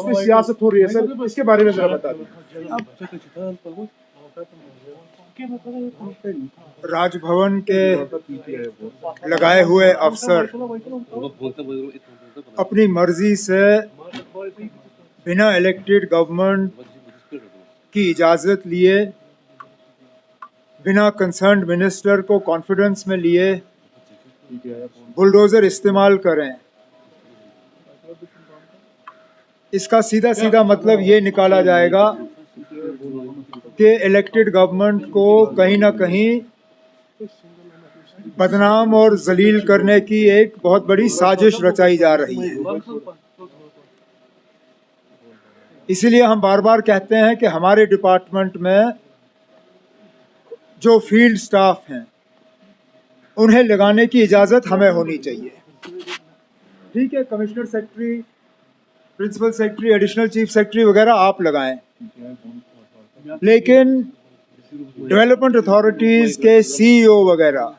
सियासत हो रही है सर, इसके बारे में जरा बता दें। राजभवन के लगाए हुए अफसर अपनी मर्जी से बिना इलेक्टेड गवर्नमेंट की इजाज़त लिए, बिना कंसर्न्ड मिनिस्टर को कॉन्फिडेंस में लिए बुलडोज़र इस्तेमाल करें। इसका सीधा सीधा मतलब ये निकाला जाएगा कि इलेक्टेड गवर्नमेंट को कहीं ना कहीं बदनाम और जलील करने की एक बहुत बड़ी साजिश रचाई जा रही है। इसीलिए हम बार बार कहते हैं कि हमारे डिपार्टमेंट में जो फील्ड स्टाफ हैं उन्हें लगाने की इजाज़त हमें होनी चाहिए। ठीक है, commissioner secretary, principal secretary, additional chief secretary वगैरह आप लगाएं, लेकिन डेवलपमेंट अथॉरिटीज़ के सीईओ वगैरह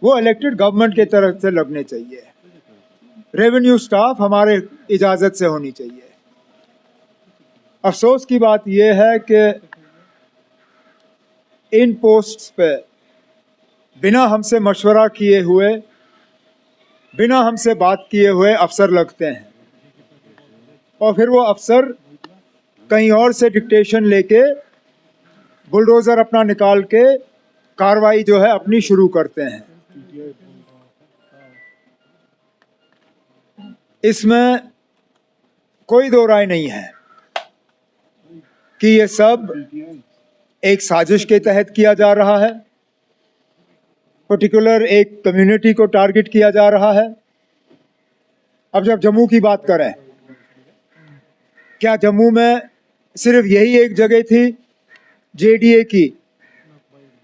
वो इलेक्टेड गवर्नमेंट के तरफ से लगने चाहिए। रेवेन्यू स्टाफ हमारे इजाज़त से होनी चाहिए। अफसोस की बात यह है कि इन पोस्ट्स पे बिना हमसे मशवरा किए हुए, बिना हमसे बात किए हुए अफसर लगते हैं और फिर वो अफसर कहीं और से डिक्टेशन लेके बुलडोज़र अपना निकाल के कार्रवाई जो है अपनी शुरू करते हैं। इसमें कोई दो राय नहीं है कि ये सब एक साजिश के तहत किया जा रहा है, पर्टिकुलर एक कम्युनिटी को टारगेट किया जा रहा है। अब जब जम्मू की बात करें, क्या जम्मू में सिर्फ यही एक जगह थी जेडीए की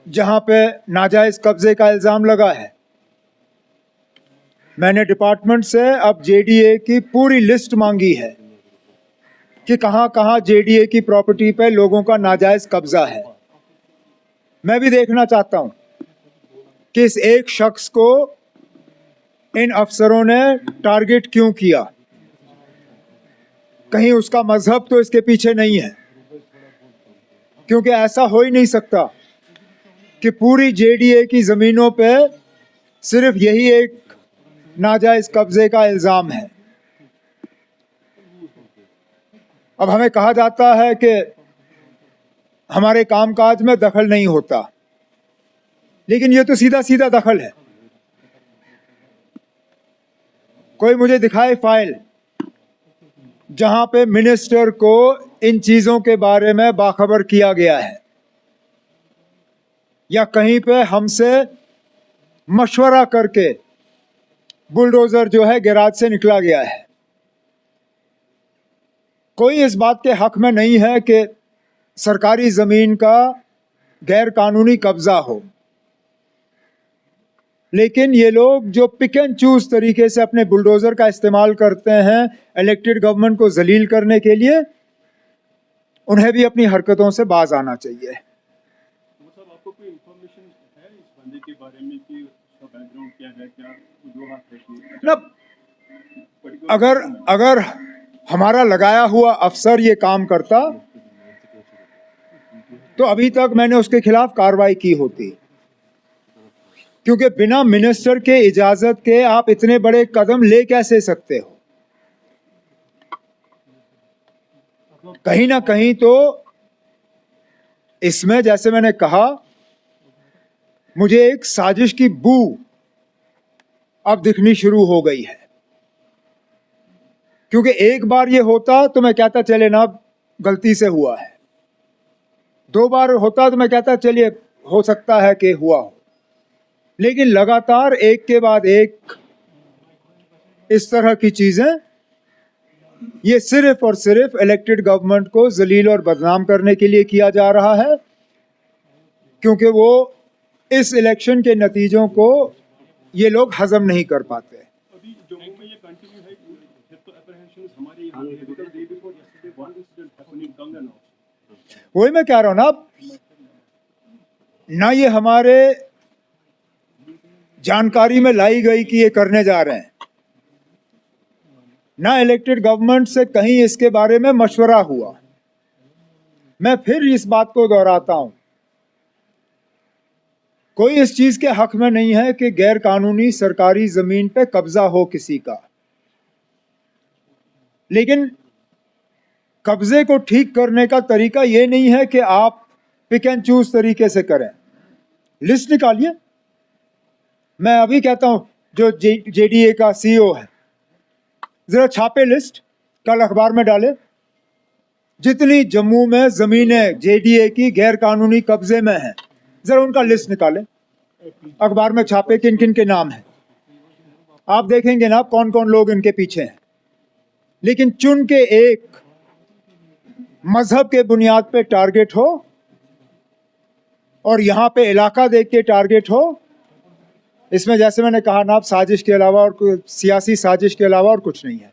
जहां पे नाजायज कब्जे का इल्ज़ाम लगा है? मैंने डिपार्टमेंट से अब जेडीए की पूरी लिस्ट मांगी है कि कहां कहां जेडीए की प्रॉपर्टी पे लोगों का नाजायज कब्जा है। मैं भी देखना चाहता हूं कि इस एक शख्स को इन अफसरों ने टारगेट क्यों किया। कहीं उसका मजहब तो इसके पीछे नहीं है, क्योंकि ऐसा हो ही नहीं सकता कि पूरी जेडीए की ज़मीनों पे सिर्फ यही एक नाजायज कब्जे का इल्ज़ाम है। अब हमें कहा जाता है कि हमारे कामकाज में दखल नहीं होता, लेकिन ये तो सीधा सीधा दखल है। कोई मुझे दिखाए फाइल जहां पे मिनिस्टर को इन चीज़ों के बारे में बाखबर किया गया है या कहीं पे हमसे मशवरा करके बुलडोज़र जो है गैराज से निकला गया है। कोई इस बात के हक में नहीं है कि सरकारी ज़मीन का गैर कानूनी कब्ज़ा हो, लेकिन ये लोग जो पिक एंड चूज तरीके से अपने बुलडोज़र का इस्तेमाल करते हैं इलेक्टेड गवर्नमेंट को जलील करने के लिए, उन्हें भी अपनी हरकतों से बाज आना चाहिए। आपको कोई इंफॉर्मेशन है इस बंदे के बारे में कि उसका बैकग्राउंड क्या है, क्या वजूहत है? अगर हमारा लगाया हुआ अफसर ये काम करता तो अभी तक मैंने उसके खिलाफ कार्रवाई की होती, क्योंकि बिना मिनिस्टर के इजाजत के आप इतने बड़े कदम ले कैसे सकते हो? कहीं ना कहीं तो इसमें, जैसे मैंने कहा, मुझे एक साजिश की बू अब दिखनी शुरू हो गई है। क्योंकि एक बार ये होता तो मैं कहता चले ना गलती से हुआ है, दो बार होता तो मैं कहता चलिए हो सकता है कि हुआ हो, लेकिन लगातार एक के बाद एक इस तरह की चीजें, ये सिर्फ और सिर्फ इलेक्टेड गवर्नमेंट को जलील और बदनाम करने के लिए किया जा रहा है, क्योंकि वो इस इलेक्शन के नतीजों को ये लोग हजम नहीं कर पाते। अभी जम्मू में ये कंटिन्यू है, तो अप्रहेंशंस हमारे यहाँ है, because day before yesterday one incident happened in कंगन हाउस। वही मैं कह रहा हूं ना ये हमारे जानकारी में लाई गई कि ये करने जा रहे हैं। ना इलेक्टेड गवर्नमेंट से कहीं इसके बारे में मशवरा हुआ। मैं फिर इस बात को दोहराता हूं, कोई इस चीज के हक में नहीं है कि गैर कानूनी सरकारी जमीन पे कब्जा हो किसी का, लेकिन कब्जे को ठीक करने का तरीका ये नहीं है कि आप पिक एंड चूज तरीके से करें। लिस्ट निकालिए। मैं अभी कहता हूं, जो जेडीए का सीईओ है, जरा छापे लिस्ट, कल अखबार में डाले, जितनी जम्मू में जमीनें जेडीए की गैर कानूनी कब्जे में हैं, जरा उनका लिस्ट निकाले, अखबार में छापे किन किन के नाम हैं। आप देखेंगे ना कौन कौन लोग इनके पीछे हैं। लेकिन चुन के एक मजहब के बुनियाद पे टारगेट हो और यहां पे इलाका देख के टारगेट हो, इसमें जैसे मैंने कहा ना, आप साजिश के अलावा और सियासी साजिश के अलावा और कुछ नहीं है।